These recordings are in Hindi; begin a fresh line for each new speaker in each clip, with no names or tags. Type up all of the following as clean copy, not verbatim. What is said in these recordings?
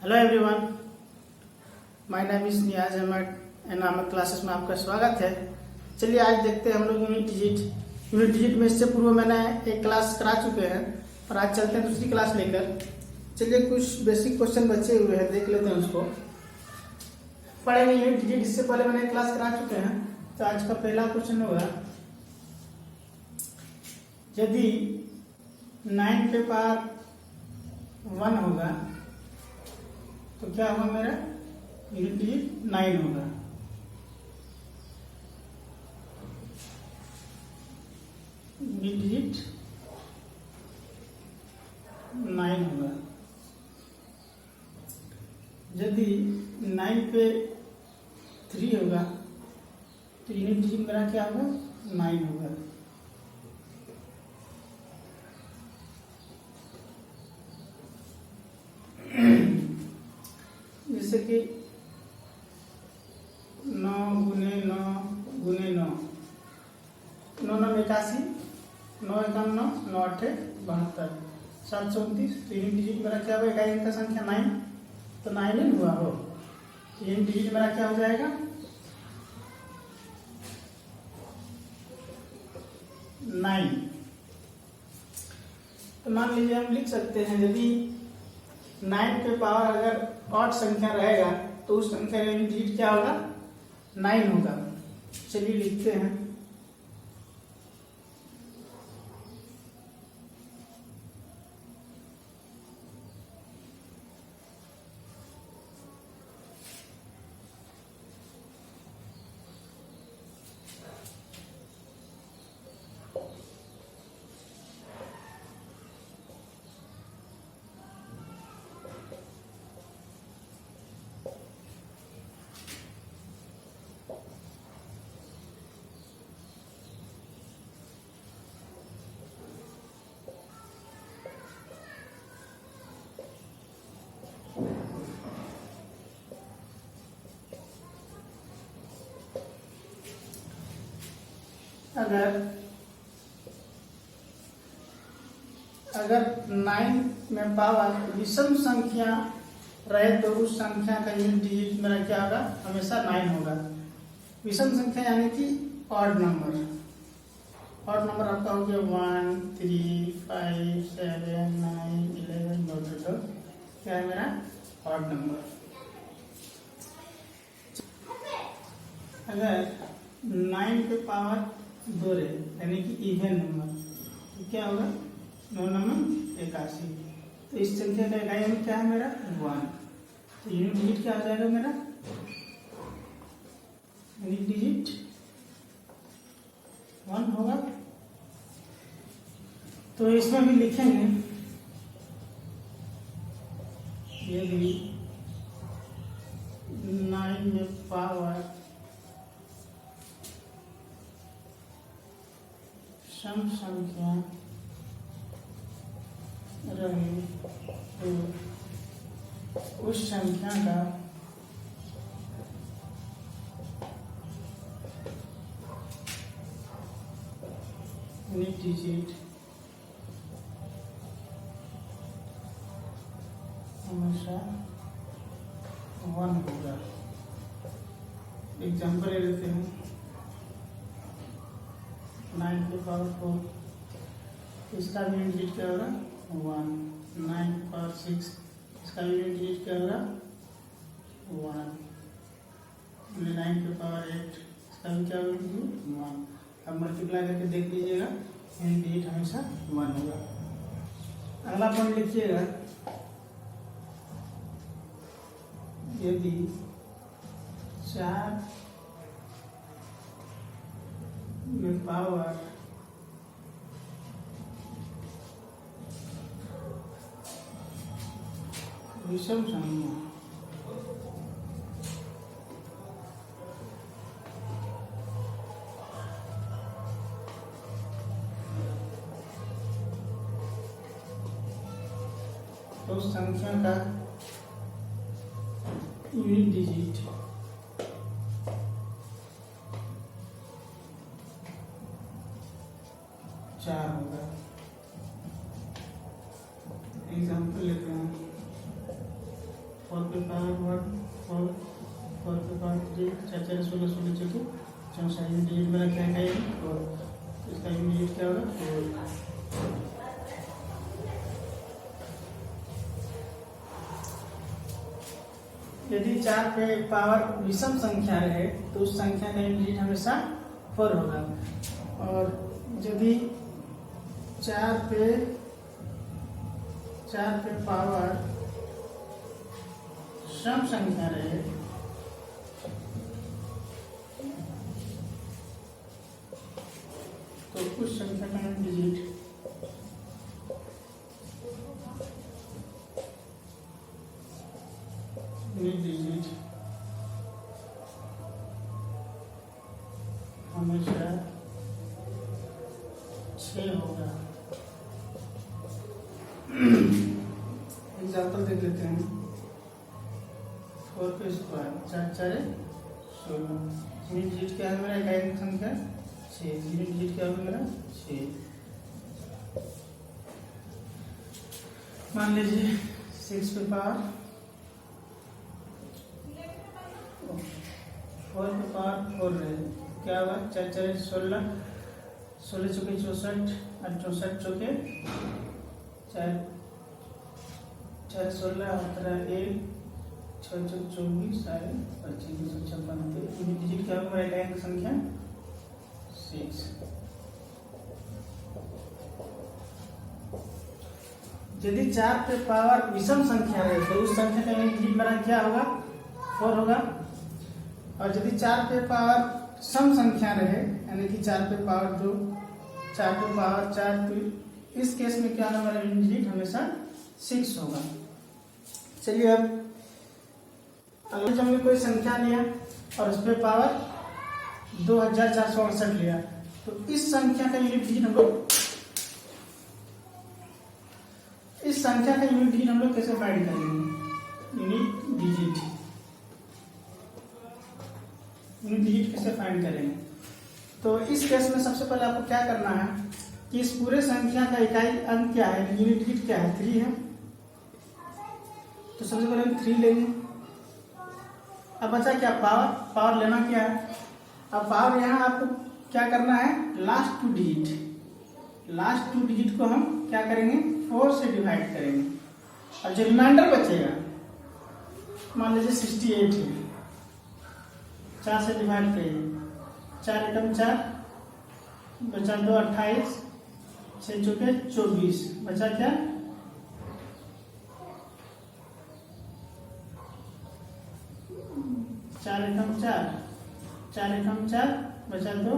Hello everyone, my name is Niyaz Ahmed and नामक क्लासेस में आपका स्वागत है। चलिए आज देखते हैं हम लोग यूनिट डिजिट में इससे पूर्व मैंने एक क्लास करा चुके हैं और आज चलते हैं दूसरी क्लास लेकर। चलिए कुछ बेसिक क्वेश्चन बचे हुए हैं, देख लेते हैं उसको। पढ़ेंगे यूनिट डिजिट, इससे पहले मैंने एक क्लास करा चुके हैं। तो आज का पहला क्वेश्चन होगा, यदि 9 के पावर 1 होगा तो क्या होगा, मेरा यूनिट डिजिट 9 होगा। यूनिट डिजिट 9 होगा। यदि 9 पे 3 होगा तो यूनिट डिजिट मेरा क्या होगा, 9 होगा। जैसे कि 9 गुने 9 गुने 9, 9 9 81, 9 1 9, 9 8 72, 729। तो यूनिट डिजिट मेरा क्या होगा, इकाई अंक संख्या 9, तो 9 हुआ हो। यूनिट डिजिट मेरा क्या हो जाएगा, 9। तो मान लीजिए हम लिख सकते हैं, यदि 9 के पावर अगर ऑड संख्या रहेगा तो उस संख्या का यूनिट डिजिट क्या होगा, 9 होगा। चलिए लिखते हैं। अगर 9 में पावर विषम संख्या रहे तो उस संख्या का यूनिट डिजिट मेरा क्या होगा, हमेशा 9 होगा। विषम संख्या यानी कि ऑड नंबर। ऑड नंबर आपका हो गया 1 3 5 7 9 11 12, क्या है मेरा ऑड नंबर। अगर 9 पे पावर 2 रहे यानी कि इवन नंबर, तो क्या होगा, 9 9 81। तो इस संख्या का इकाई अंक क्या है मेरा, 1। तो यूनिट डिजिट क्या हो जाएगा मेरा, यूनिट डिजिट 1 होगा। तो इसमें भी लिखेंगे, यदि 9 में पावर सम संख्या रहे तो उस संख्या का यूनिट डिजिट हमेशा 1 होगा। एग्जाम्पल ले लेते हैं। 9 के पावर 4, इसका भी यूनिट डिजिट क्या होगा, 1। 9 के पावर 6, इसका भी यूनिट डिजिट क्या होगा, 1। 9 के पावर 8, इसका भी क्या होगा, 1। अब मल्टीप्लाई करके देख लीजिएगा, यूनिट डिजिट हमेशा 1 होगा। अगला पॉइंट लिखिएगा, यदि 4 में पावर विषम संख्या तो उस संख्या का यूनिट डिजिट 4 होगा। एग्जाम्पल लेते हैं, 4 पे पावर 1 4 4 पे पावर 3 4 4 16 16 चौके 64 यूनिट डिजिट मेरा क्या है और इसका यूनिट डिजिट क्या होगा 4। यदि 4 पे पावर विषम संख्या रहे तो उस संख्या का यूनिट डिजिट हमेशा 4 होगा। और यदि 4 पे पावर सम संख्या रहे तो उस संख्या का यूनिट डिजिट हमेशा 6 होगा। एग्जाम्पल देख लेते हैं। 4 पे स्क्वायर 4 4 16 यूनिट डिजिट क्या है मेरा इकाई संख्या 6 यूनिट डिजिट क्या होगा मेरा 6। मान लीजिए 6 पे पावर 4 पे पावर 4 रहे क्या होगा 4 4 16 16 चौके 64 और 64 चौके 4 4 16 18 1 6 6 24 25 256 यूनिट डिजिट क्या होगा मेरा इकाई संख्या 6। यदि 4 पे पावर विषम संख्या है तो उस संख्या का यूनिट डिजिट मेरा क्या होगा 4 होगा। और यदि 4 पे पावर सम संख्या रहे यानी कि 4 पे पावर 2 4 पे पावर 4 तो इस केस में क्या होगा मेरा यूनिट डिजिट हमेशा 6 होगा। चलिए अब अगर हमने कोई संख्या लिया और उस पे पावर 2468 लिया तो इस संख्या का यूनिट डिजिट हम लोग कैसे फाइंड करेंगे। यूनिट डिजिट कैसे फाइंड करेंगे। तो इस केस में सबसे पहले आपको क्या करना है कि इस पूरे संख्या का इकाई अंक क्या है यूनिट डिजिट क्या है 3 है। तो सबसे पहले हम 3 लेंगे। अब बचा क्या पावर लेना क्या है। अब पावर यहाँ आपको क्या करना है लास्ट 2 डिजिट को हम क्या करेंगे 4 से डिवाइड करेंगे। और जो रिमाइंडर बचेगा मान लीजिए 68 है 4 से डिवाइड करिए 4 एकम 4 बचा 2 28 6 चौके 24 बचा क्या 4 एकम 4 बचा 2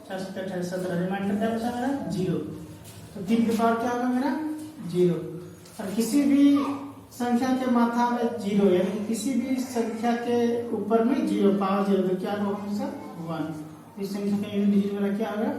4 7 18 17 रिमाइंडर क्या बचा मेरा 0। तो 3 के पावर क्या होगा मेरा 0। और किसी भी संख्या के माथा में 0 यानी कि किसी भी संख्या के ऊपर में 0 पावर 0 तो क्या होगा हमेशा 1। इस संख्या का यूनिट डिजिट मेरा क्या होगा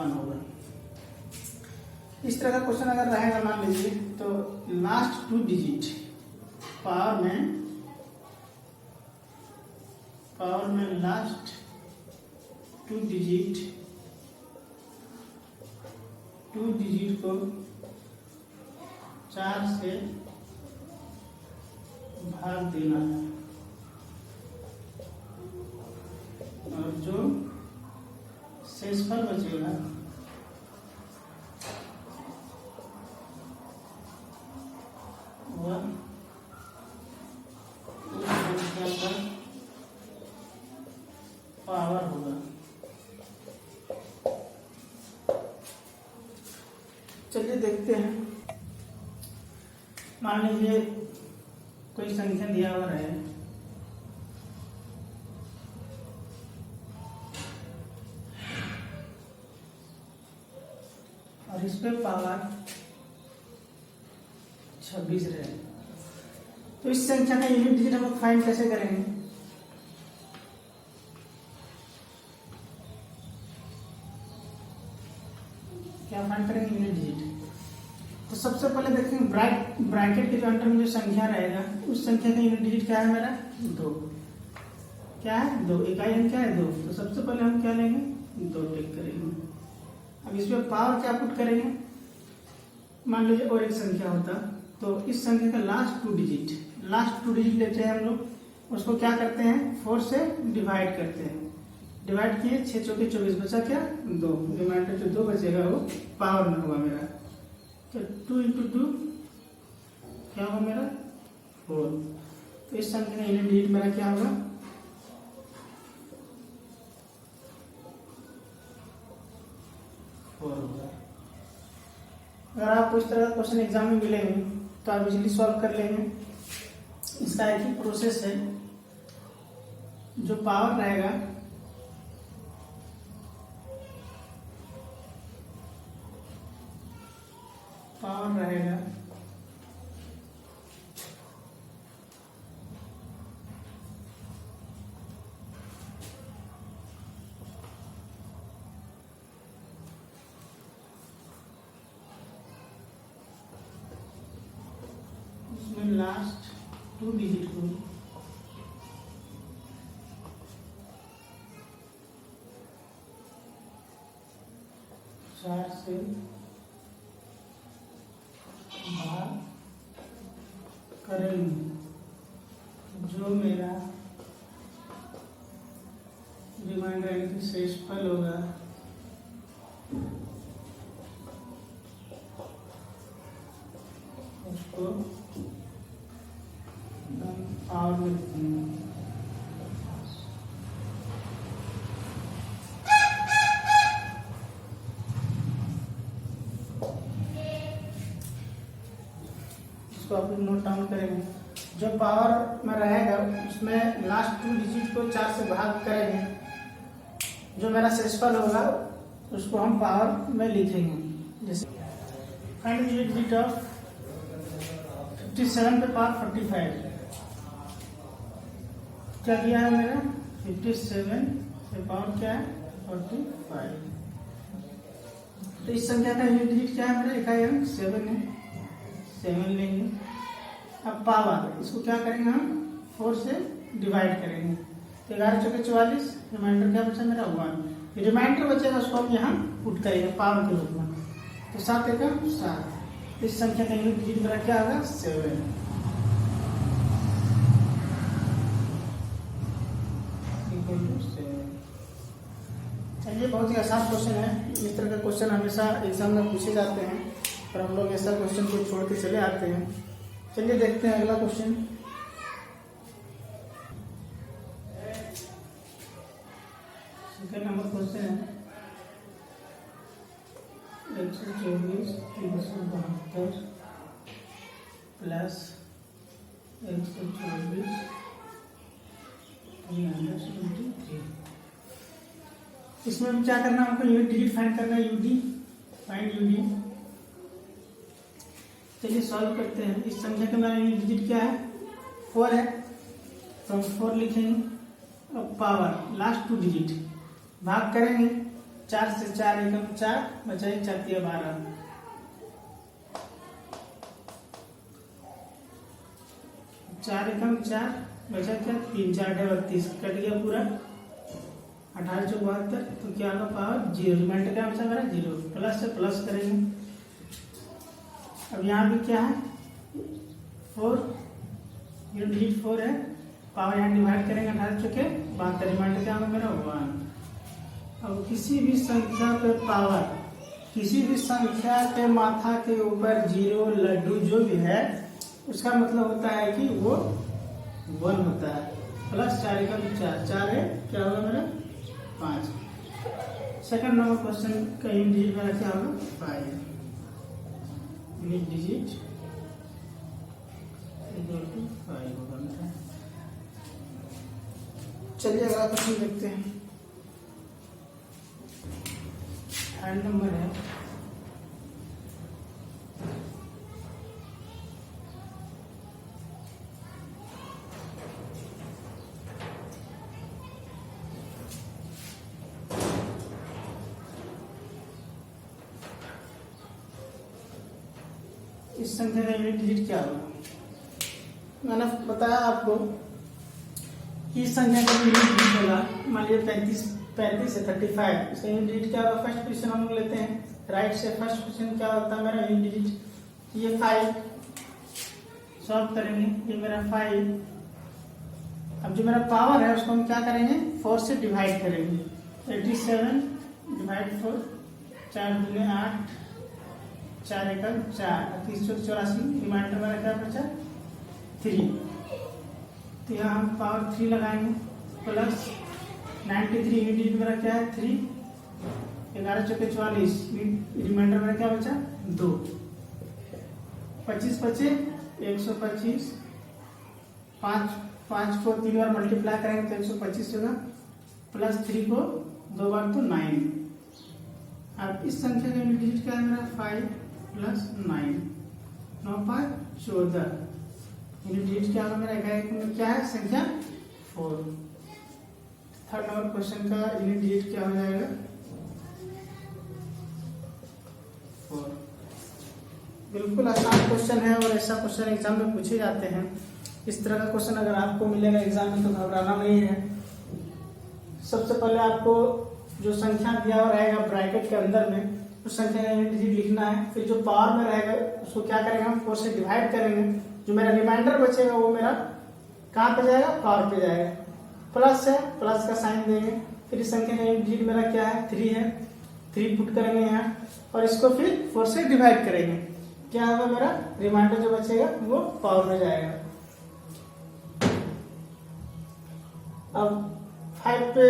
1 होगा। इस तरह का क्वेश्चन अगर रहेगा मान लीजिए तो लास्ट 2 डिजिट पावर में लास्ट 2 डिजिट को 4 से भाग देना है और जो शेषफल बचेगा वह उस संख्या का पावर होगा। चलिए देखते हैं। मान लीजिए कोई संख्या दिया हुआ है और इस पे पावर 26 रहे तो इस संख्या का यूनिट डिजिट हम लोग फाइंड कैसे करेंगे। क्या फाइंड करेंगे यूनिट डिजिट। तो सबसे पहले देखेंगे ब्रैकेट के जो अंदर में जो संख्या रहेगा उस संख्या का यूनिट डिजिट क्या है मेरा 2। क्या है 2 इकाई अंक क्या है 2। तो सबसे पहले हम क्या लेंगे 2 टिक करेंगे। अब इसमें पावर क्या पुट करेंगे मान लीजिए और एक संख्या होता, तो इस संख्या का लास्ट टू डिजिट लेते हैं हम लोग, उसको क्या करते हैं 4 से डिवाइड करते हैं। डिवाइड किए 6 चौके 24, बचा क्या 2, रिमाइंडर जो 2 बचेगा वो पावर में होगा मेरा। तो 2 इंटू 2 क्या होगा मेरा 4। तो इस संख्या का यूनिट डिजिट मेरा क्या होगा 4 होगा। अगर आपको इस तरह का क्वेश्चन एग्जाम में मिलेंगे तो आप इजीली सॉल्व कर लेंगे। इसका एक ही प्रोसेस है, जो पावर रहेगा इसमें लास्ट 2 डिजिट को चार से भाग करेंगे, जो मेरा रिमाइंडर यानी शेषफल होगा उसको पावर में लिखते हैं। इसको आप नोट डाउन करेंगे। जो पावर में रहेगा उसमें लास्ट 2 डिजिट को 4 से भाग करेंगे, जो मेरा शेषफल होगा उसको हम पावर में लिखेंगे। जैसे फाइंड द डिजिट ऑफ 57 पे पावर 45, क्या दिया है मेरा 57 पे पावर क्या है 45। तो इस संख्या का यूनिट डिजिट क्या है मेरा, इकाई अंक 7 है, 7 लेंगे। अब पावर इसको क्या करेंगे हम 4 से डिवाइड करेंगे, तो 11 चौके 44, रिमाइंडर क्या बचा मेरा 1। रिमाइंडर बचेगा उसको हम यहाँ पुट करेंगे पावर के रूप में, तो 7 एकम 7। इस संख्या का यूनिट डिजिट मेरा क्या होगा 7। चलिए, बहुत ही आसान क्वेश्चन है। इस तरह का क्वेश्चन हमेशा एग्जाम में पूछे जाते हैं, पर हम लोग ऐसा क्वेश्चन को छोड़ के चले आते हैं। चलिए देखते हैं अगला क्वेश्चन। सेकंड नंबर क्वेश्चन है 124 372 प्लस 124 373। इसमें क्या करना है, हमको यूनिट डिजिट फाइंड करना है, फाइंड यूडी। चलिए सॉल्व करते हैं। इस संख्या का मेरा यूनिट डिजिट क्या है 4 है, तो हम 4 लिखेंगे। अब पावर लास्ट 2 डिजिट भाग करेंगे 4 से 4 एकम 4 बचाए 4 तिया 12, 4 एकम 4 बचा क्या 3 4 32, कट गया पूरा 18 चौक 72, तो क्या होगा पावर 0। रिमाइंडर क्या बचा मेरा 0, प्लस से प्लस करेंगे। अब यहाँ भी क्या है 4, यूनिट डिजिट 4 है, पावर यहाँ डिवाइड करेंगे 18 चौके 72, रिमाइंडर क्या होगा मेरा 1। अब किसी भी संख्या पे पावर, किसी भी संख्या के माथा के ऊपर 0 लड्डू जो भी है उसका मतलब होता है कि वो 1 होता है। प्लस 4 का 4 है, क्या होगा मेरा 5। सेकंड नंबर क्वेश्चन का यूनिट डिजिट मेरा क्या होगा 5। यूनिट डिजिट इक्वल टू 5 होगा मेरा। चलिए अगला क्वेश्चन देखते हैं। थर्ड नंबर है इस संख्या का यूनिट डिजिट क्या होगा। मैंने बताया आपको कि इस संख्या का यूनिट डिजिट होगा, मान लीजिए 35 से 35, इसका यूनिट डिजिट क्या होगा। फर्स्ट पोजीशन हम लोग लेते हैं, राइट से फर्स्ट पोजीशन क्या होता है मेरा यूनिट डिजिट ये 5 सॉल्व करेंगे, ये मेरा 5। अब जो मेरा पावर है उसको हम क्या करेंगे, 4 से डिवाइड करेंगे। 87 डिवाइड 4, 4 दूनी 8, 4 एकम 4, 384, रिमाइंडर मेरा क्या बचा 3। तो यहाँ हम पावर 3 लगाएंगे प्लस 93 यूनिट मेरा क्या है 3, 11 चौके 44, रिमाइंडर मेरा क्या बचा 2, 25 बचे 125, 5 को 3 बार मल्टीप्लाई करेंगे तो 125 होगा, प्लस 3 को 2 बार तो 9। अब इस संख्या का यूनिट डिजिट क्या है मेरा 5 प्लस 9, 9 5 14। यूनिट डिजिट क्या होगा मेरा, क्या है संख्या 4। थर्ड नंबर क्वेश्चन का यूनिट डिजिट क्या हो जाएगा 4। बिल्कुल आसान क्वेश्चन है और ऐसा क्वेश्चन एग्जाम में पूछे जाते हैं। इस तरह का क्वेश्चन अगर आपको मिलेगा एग्जाम में तो घबराना नहीं है। सबसे पहले आपको जो संख्या दिया हुआ रहेगा ब्रैकेट के अंदर में उस संख्या का यूनिट डिजिट लिखना है। फिर जो पावर में रहेगा उसको क्या करेंगे हम 4 से डिवाइड करेंगे। जो मेरा रिमाइंडर बचेगा वो मेरा कहाँ पे जाएगा, पावर पे जाएगा। प्लस है, प्लस का साइन देंगे। फिर इस संख्या का यूनिट डिजिट मेरा क्या है 3 है, 3 पुट करेंगे यहाँ और इसको फिर 4 से डिवाइड करेंगे। क्या होगा मेरा रिमाइंडर जो बचेगा वो पावर में जाएगा। अब 5 पे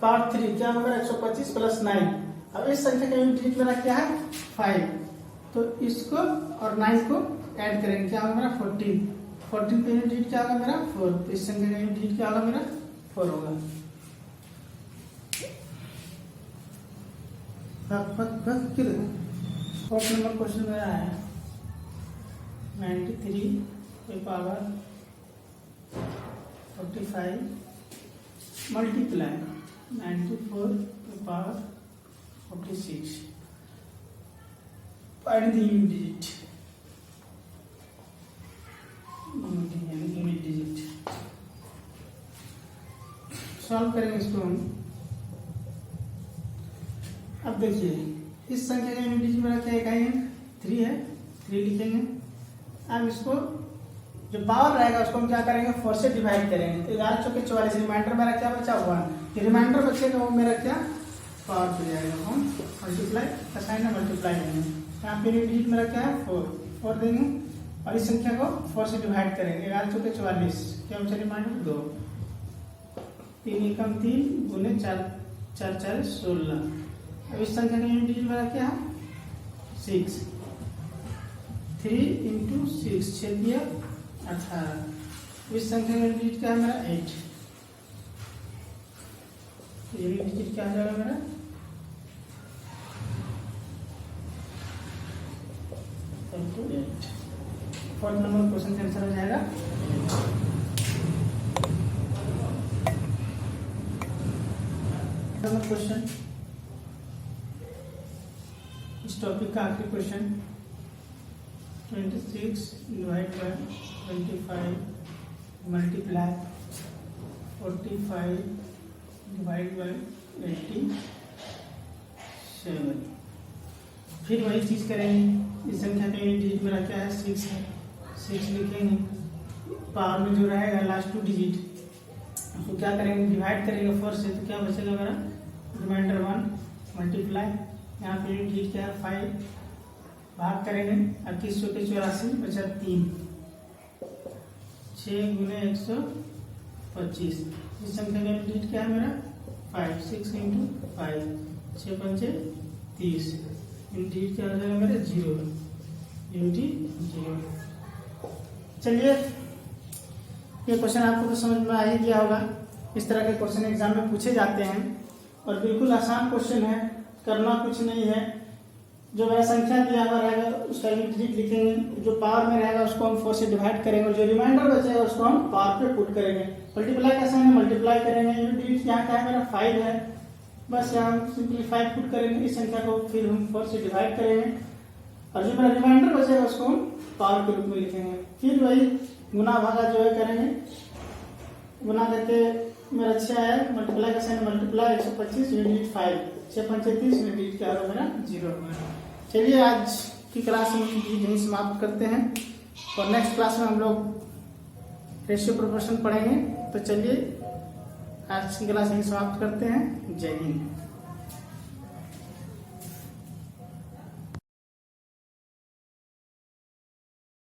पावर 3 क्या होगा 125 प्लस 9। अब इस संख्या का यूनिट डिजिट मेरा क्या है 5, तो इसको और 9 को ऐड करेंगे, क्या होगा मेरा 14। 14 का यूनिट डिजिट क्या होगा मेरा 4, तो इस संख्या का यूनिट डिजिट क्या होगा मेरा 4 होगा। फोर्थ नंबर क्वेश्चन मेरा है 93 पे पावर 45 मल्टीप्लाई 94 पे power 46। Find the unit digit, unit digit solve करेंगे इसको हम। अब देखिए इस संख्या का यूनिट डिजिट मेरा क्या इकाई है 3 है, 3 लिखेंगे। अब इसको जो पावर रहेगा उसको हम क्या करेंगे 4 से डिवाइड करेंगे। तो 11 चौके 44, रिमाइंडर मेरा क्या बचा 1। रिमाइंडर बचेगा वो मेरा क्या पावर पे जाएगा, हम मल्टीप्लाई का साइन है मल्टीप्लाई देंगे। यहाँ पे यूनिट डिजिट मेरा क्या है 4 देंगे और इस संख्या को 4 से डिवाइड करेंगे। 11 चौके 44, क्या बचा रिमाइंडर 2, 3 एकम 3 गुने 4 4 4 16। अब इस संख्या का यूनिट डिजिट मेरा क्या है 6, 3 इंटू 6 6 दिया 18। इस संख्या का यूनिट डिजिट क्या है मेरा 8, यूनिट डिजिट क्या हो जाएगा मेरा 8। फोर्थ नंबर क्वेश्चन का आंसर हो जाएगा। क्वेश्चन इस टॉपिक का आखिरी question 26 divide by 25 multiply 45 divide by 87। फिर वही चीज करेंगे। इस संख्या का यूनिट डिजिट मेरा क्या है 6 है, 6 लिखेंगे। पावर में जो रहेगा लास्ट 2 डिजिट उसको क्या करेंगे डिवाइड करेंगे 4 से, तो क्या बचेगा मेरा रिमाइंडर 1 मल्टीप्लाई यहाँ पे यूनिट डिजिट क्या है 5 भाग करेंगे 21 चौके 84 बचा 3, 6 गुने 125। इस संख्या का यूनिट डिजिट क्या है मेरा 5, 6 इंटू 5, 6 पंचे 30। यूनिट डिजिट क्या हो जाएगा मेरा 0, यूनिट 0। चलिए ये क्वेश्चन आपको तो समझ में आ ही गया होगा। इस तरह के क्वेश्चन एग्जाम में पूछे जाते हैं और बिल्कुल आसान क्वेश्चन है, करना कुछ नहीं है। जो मेरा संख्या दिया हुआ रहेगा उसका यूनिट डिजिट लिखेंगे, जो पावर में रहेगा उसको हम 4 से डिवाइड करेंगे और जो रिमाइंडर बचेगा उसको हम पावर पे पुट करेंगे। मल्टीप्लाई का साइन है मल्टीप्लाई करेंगे। यूनिट डिजिट यहाँ क्या है मेरा 5 है, बस यहाँ हम सिंपली 5 पुट करेंगे। इस संख्या को फिर हम 4 से डिवाइड करेंगे और जो मेरा रिमाइंडर बचेगा उसको हम पावर के रूप में लिखेंगे। फिर वही गुना भागा जो है करेंगे, गुना करके मेरा 6 है, मल्टीप्लाई का साइन मल्टीप्लाई 125 यूनिट 5, 6 पंचे 30 यूनिट क्या होगा मेरा 0। चलिए आज की क्लास हम यहीं समाप्त करते हैं और नेक्स्ट क्लास में हम लोग रेशियो प्रोपोर्शन पढ़ेंगे। तो चलिए आज की क्लास यहीं समाप्त करते हैं। जय हिंद।